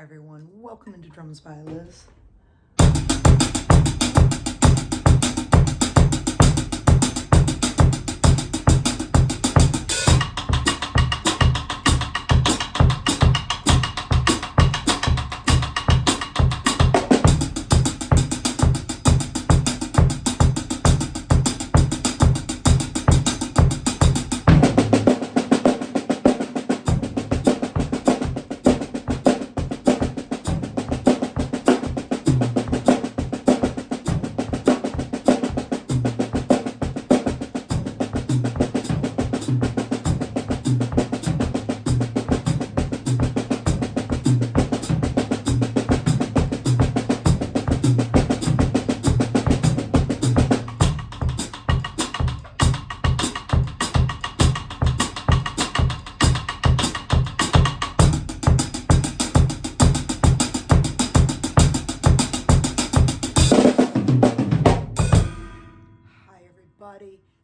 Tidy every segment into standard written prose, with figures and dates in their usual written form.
Everyone, welcome into Drums by Liz.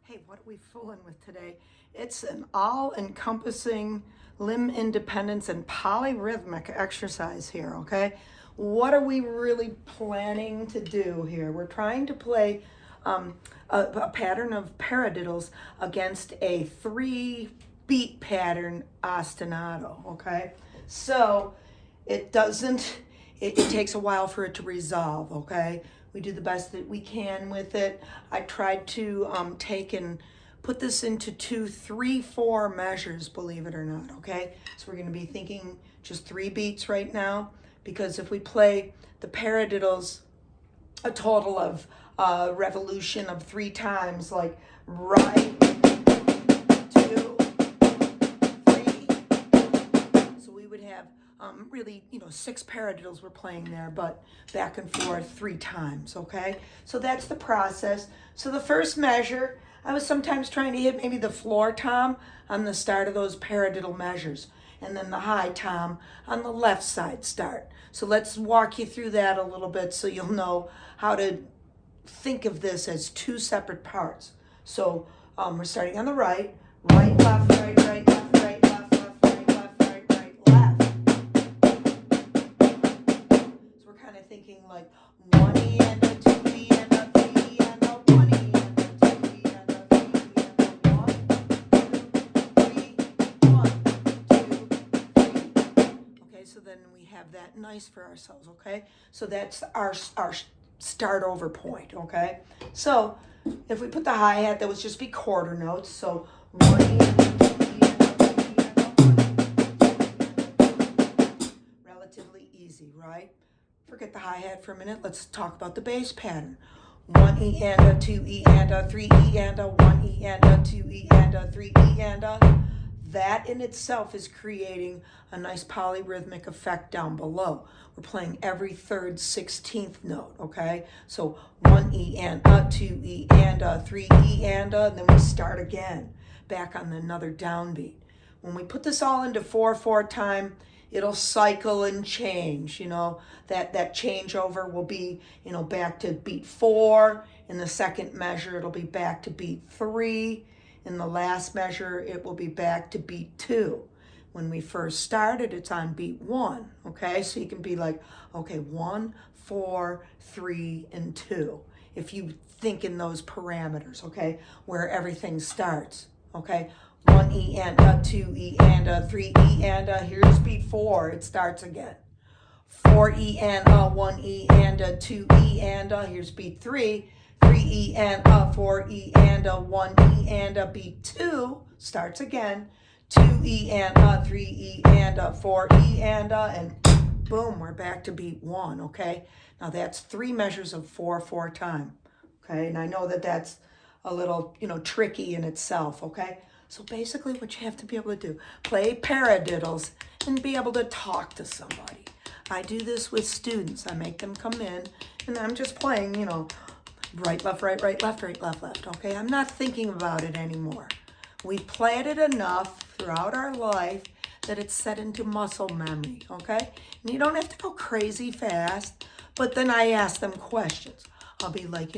Hey, what are we fooling with today? It's an all-encompassing limb independence and polyrhythmic exercise here, okay? What are we really planning to do here? We're trying to play a pattern of paradiddles against a 3-beat pattern ostinato, okay? So it takes a while for it to resolve, okay? We do the best that we can with it. I tried to take and put this into 2, 3, 4 measures, believe it or not, okay? So we're gonna be thinking just 3 beats right now, because if we play the paradiddles a total of revolution of 3 times, like right, 2, 3, so we would have really, 6 paradiddles we're playing there, but back and forth 3 times, okay? So that's the process. So the first measure, I was sometimes trying to hit maybe the floor tom on the start of those paradiddle measures, and then the high tom on the left side start. So let's walk you through that a little bit so you'll know how to think of this as 2 separate parts. So we're starting on the right, right, left, right, right, left, right, left, left, right, left, right, right, left. So we're kind of thinking like 1 E and a 2 E and a 3 E and a 1 E and a 2 E and a 3 E and a 1, 2, 3, 1, 2, 3. Okay, so then we have that nice for ourselves, okay? So that's our start over point, okay? So if we put the hi-hat, that would just be quarter notes. So 1 E and a 2 E and a 3 E and a 1 E. Relatively easy, right? Forget the hi-hat for a minute. Let's talk about the bass pattern. 1 E and a 2 E and a 3 E and a 1 E and a 2 E and a 3 E and a. That in itself is creating a nice polyrhythmic effect down below. We're playing every 3rd 16th note, okay? So 1 E and a, 2 E and a, 3 E and a, and then we start again, back on another downbeat. When we put this all into 4/4 time, it'll cycle and change, that changeover will be, back to beat 4. In the second measure, it'll be back to beat 3. In the last measure, it will be back to beat 2. When we first started, it's on beat 1, okay? So you can be like, okay, 1, 4, 3, and 2. If you think in those parameters, okay, where everything starts, okay? 1 E and a, 2 E and a, 3 E and a, here's beat 4, it starts again. 4 E and a, 1 E and a, 2 E and a, here's beat 3. 3 E and a, 4 E and a, 1 E and a, beat 2, starts again. 2 E and a, 3 E and a, 4 E and a, and boom, we're back to beat 1, okay? Now that's 3 measures of 4/4 time, okay? And I know that that's a little, tricky in itself, okay? So basically what you have to be able to do, play paradiddles and be able to talk to somebody. I do this with students. I make them come in and I'm just playing, right, left, right, right, left, right, left, left, okay? I'm not thinking about it anymore. We've played it enough throughout our life that it's set into muscle memory, okay? And you don't have to go crazy fast, but then I ask them questions. I'll be like,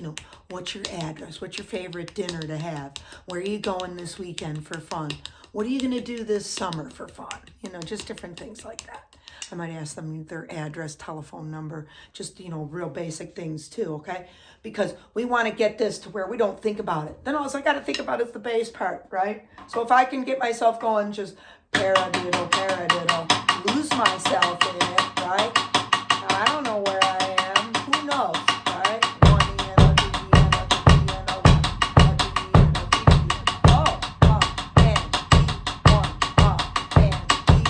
what's your address? What's your favorite dinner to have? Where are you going this weekend for fun? What are you going to do this summer for fun? Just different things like that. I might ask them their address, telephone number, just, real basic things too, okay? Because we want to get this to where we don't think about it. Then all I got to think about is the bass part, right? So if I can get myself going, just paradiddle, paradiddle, lose myself in it, right? Now, I don't know where I am. Who knows, right? 1 E and a 2 E and a 3 E and a 1, a 2 E and a 3 E. Oh, and E, 1, and E.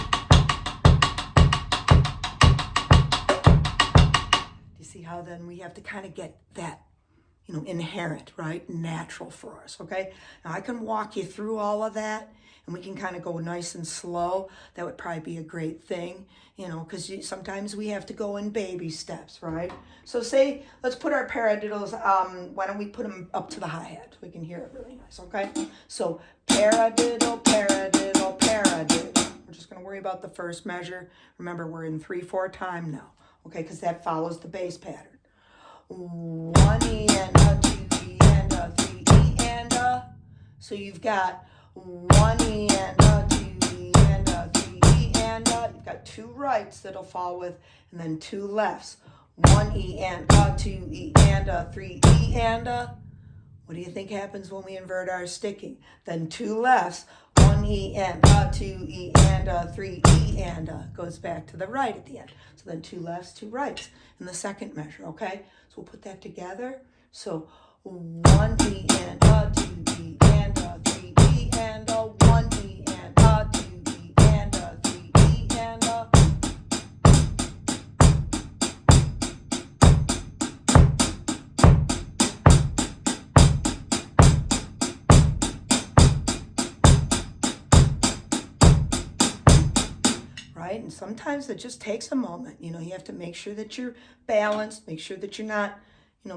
Do you see how then we have to kind of get that, inherent, right? Natural for us, okay? Now I can walk you through all of that, and we can kind of go nice and slow. That would probably be a great thing, because sometimes we have to go in baby steps, right? So say, let's put our paradiddles, why don't we put them up to the hi-hat? We can hear it really nice, okay? So paradiddle, paradiddle, paradiddle. We're just going to worry about the first measure. Remember, we're in 3/4 time now, okay? Because that follows the bass pattern. 1 E and a 2 E and a 3 E and a. So you've got 1 E and a 2 E and a 3 E and a. You've got 2 rights that'll fall with, and then 2 lefts. 1 E and a 2 E and a 3 E and a. What do you think happens when we invert our sticking? Then 2 lefts. 1 E and a 2 E and a 3 E and a. Goes back to the right at the end. So then 2 lefts, 2 rights in the second measure, okay? So we'll put that together. So 1 E and a 2 E and a 3 E and a 1 E and a 2 E and a 3 E and a. Right? And sometimes it just takes a moment. You have to make sure that you're balanced, make sure that you're not,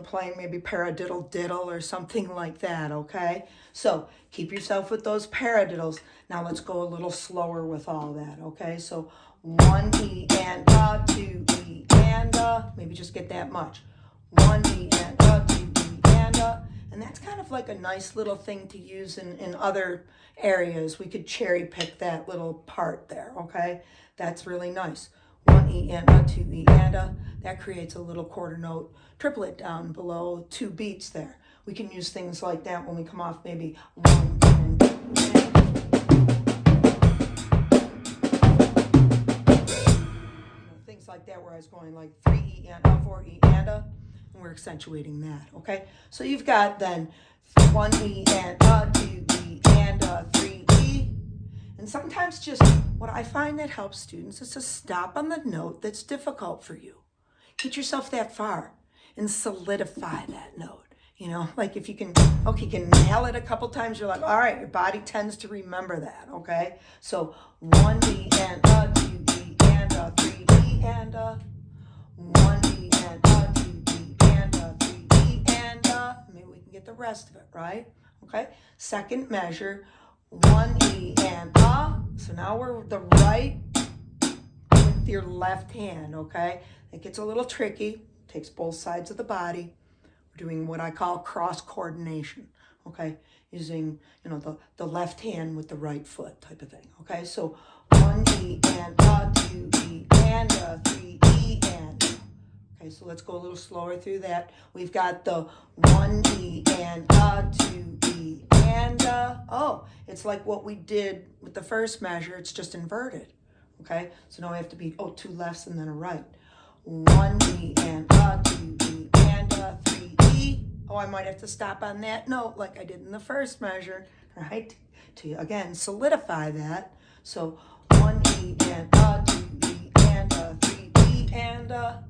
playing maybe paradiddle diddle or something like that, okay? So keep yourself with those paradiddles. Now let's go a little slower with all that, okay? So 1 E and a 2 E and a, maybe just get that much. 1 E and a 2 E and a. And that's kind of like a nice little thing to use in other areas. We could cherry pick that little part there, okay? That's really nice. 1 E and a 2 E and a. That creates a little quarter note triplet down below 2 beats there. We can use things like that when we come off maybe 1 and 2. Things like that where I was going like 3 E and a, 4 E and a. And we're accentuating that, okay? So you've got then 1 E and a 2 E and a 3 E. And sometimes just what I find that helps students is to stop on the note that's difficult for you. Get yourself that far and solidify that note. Like if you can nail it a couple times, you're like, all right, your body tends to remember that, okay? So 1 E and a 2 E and a 3 E and a. 1 E and a 2 E and a 3 E and a. Maybe we can get the rest of it, right? Okay? Second measure, 1 E and a. So now we're the right with your left hand, okay? It gets a little tricky. Takes both sides of the body. We're doing what I call cross coordination, okay? Using, the left hand with the right foot type of thing, okay? So 1 E and a 2 E and a 3 E and a. Okay, so let's go a little slower through that. We've got the 1 E and a 2 E and a. Oh, it's like what we did with the first measure. It's just inverted, okay? So now we have to be, 2 lefts and then a right. 1 E and a 2 E and a 3 E. Oh, I might have to stop on that note like I did in the first measure, right? To, again, solidify that. So 1 E and a 2 E and a 3 E and a.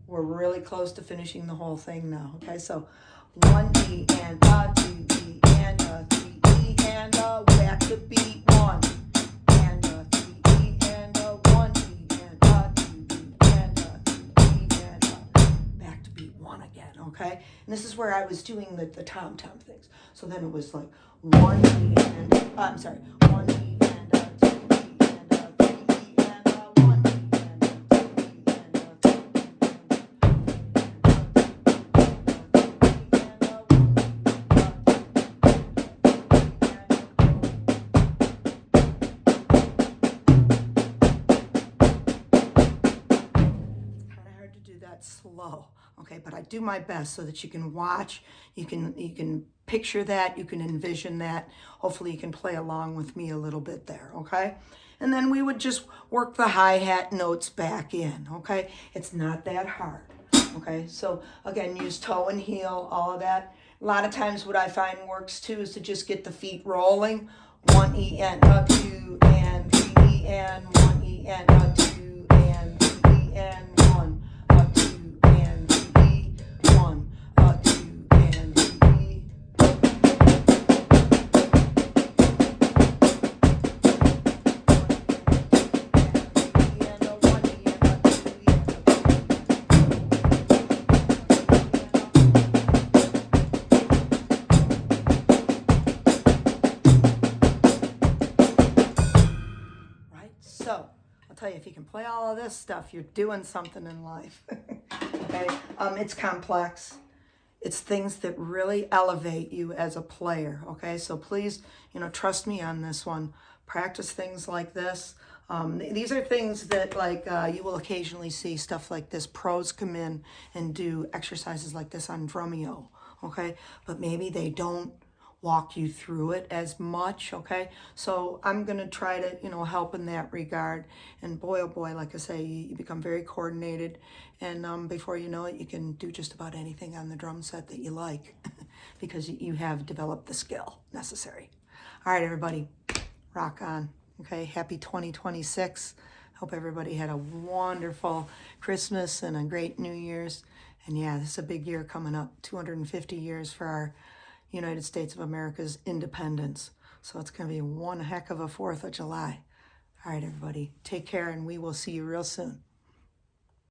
We're really close to finishing the whole thing now, okay? So 1 E and a 2 E and a 3 E and a. Back to beat 1 and a 3 E and a 1 E and a 2 E and a 3 E and a. Back to beat 1 again, okay? And this is where I was doing the tom-tom things. So then it was like 1 E and 1 E and a 2 E and a 3 E and a 1 E and a 2 E and a 3 E and a. that slow, okay? But I do my best so that you can watch, you can picture that, you can envision that. Hopefully you can play along with me a little bit there, okay? And then we would just work the hi-hat notes back in, okay? It's not that hard, okay? So again, use toe and heel, all of that. A lot of times what I find works too is to just get the feet rolling. 1 E and a 2 and 3 E and 1 E and a 2 and 3 E and 1 a 2 and 3 E 1 a 2 and 3 E. So, I'll tell you, if you can play all of this stuff, you're doing something in life. Okay? It's complex. It's things that really elevate you as a player. Okay? So please, trust me on this one. Practice things like this. These are things that, like, you will occasionally see stuff like this. Pros come in and do exercises like this on Drumeo. Okay? But maybe they don't walk you through it as much, okay? So I'm going to try to, help in that regard. And boy, oh boy, like I say, you become very coordinated. And before you know it, you can do just about anything on the drum set that you like because you have developed the skill necessary. All right, everybody, rock on, okay? Happy 2026. Hope everybody had a wonderful Christmas and a great New Year's. And yeah, this is a big year coming up, 250 years for our United States of America's independence. So it's going to be one heck of a 4th of July. All right, everybody, take care, and we will see you real soon.